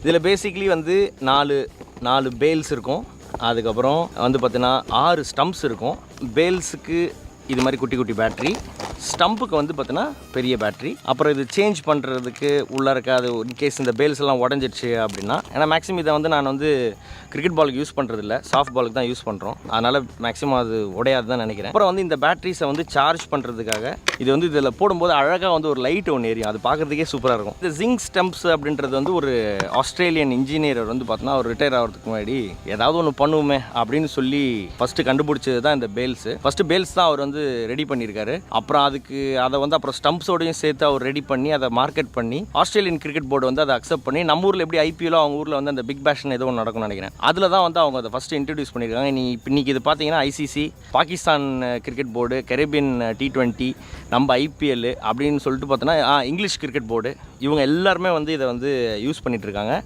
இதில் பேசிக்லி வந்து 4 பேல்ஸ் இருக்கும். அதுக்கப்புறம் வந்து பார்த்தீங்கன்னா 6 ஸ்டம்ப்ஸ் இருக்கும். பேல்ஸுக்கு இது மாதிரி குட்டி குட்டி பேட்ரி, ஸ்டம்புக்கு வந்து பார்த்தீங்கன்னா பெரிய பேட்ரி. அப்புறம் இது சேஞ்ச் பண்ணுறதுக்கு உள்ளே இருக்காது இன்கேஸ் இந்த பேல்ஸ் எல்லாம் உடஞ்சிடுச்சு அப்படின்னா. ஏன்னா மேக்ஸிமம் இதை வந்து நான் வந்து கிரிக்கெட் பாலுக்கு யூஸ் பண்ணுறதில்ல, சாஃப்ட் பாலுக்கு தான் யூஸ் பண்ணுறோம். அதனால் மேக்ஸிமம் அது உடையாது தான் நினைக்கிறேன். அப்புறம் வந்து இந்த பேட்ரிஸை வந்து சார்ஜ் பண்ணுறதுக்காக இது வந்து இதில் போடும்போது அழகாக வந்து ஒரு லைட் ஒன்று எரியும். அது பார்க்குறதுக்கே சூப்பராக இருக்கும். இந்த ஜிங்க் ஸ்டம்ப்ஸ் அப்படின்றது வந்து ஒரு ஆஸ்திரேலியன் இன்ஜினியர் வந்து பார்த்தீங்கன்னா அவர் ரிட்டையர் ஆகிறதுக்கு முன்னாடி ஏதாவது ஒன்று பண்ணுவோமே அப்படின்னு சொல்லி ஃபஸ்ட்டு கண்டுபிடிச்சது தான் இந்த பேல்ஸு. ஃபஸ்ட்டு பேல்ஸ் தான் அவர் வந்து ரெடி பண்ணியிருக்காரு. அப்புறம் அப்புறம் ஸ்டம்ப்ஸோடையும் சேர்த்து அவர் ரெடி பண்ணி அதை மார்க்கெட் பண்ணி ஆஸ்திரேலியன் கிரிக்கெட் போர்டு வந்து அதை அக்செப்ட் பண்ணி நம்ம ஊரில் எப்படி ஐபிஎல்லோ அவங்க ஊரில் வந்து அந்த பிக் பேஷன் ஏதோ ஒன்று நடக்கும்னு நினைக்கிறேன். அதில் தான் வந்து அவங்க அதை ஃபஸ்ட்டு இன்ட்ரடியூஸ் பண்ணியிருக்காங்க. இன்னைக்கு இது பார்த்தீங்கன்னா ICC, Pakistan cricket board, Caribbean T20, நம்ம ஐபிஎல் அப்படின்னு சொல்லிட்டு பார்த்தோன்னா இங்கிலீஷ் கிரிக்கெட் போர்டு, இவங்க எல்லாருமே வந்து இதை வந்து யூஸ் பண்ணிட்டு இருக்காங்க.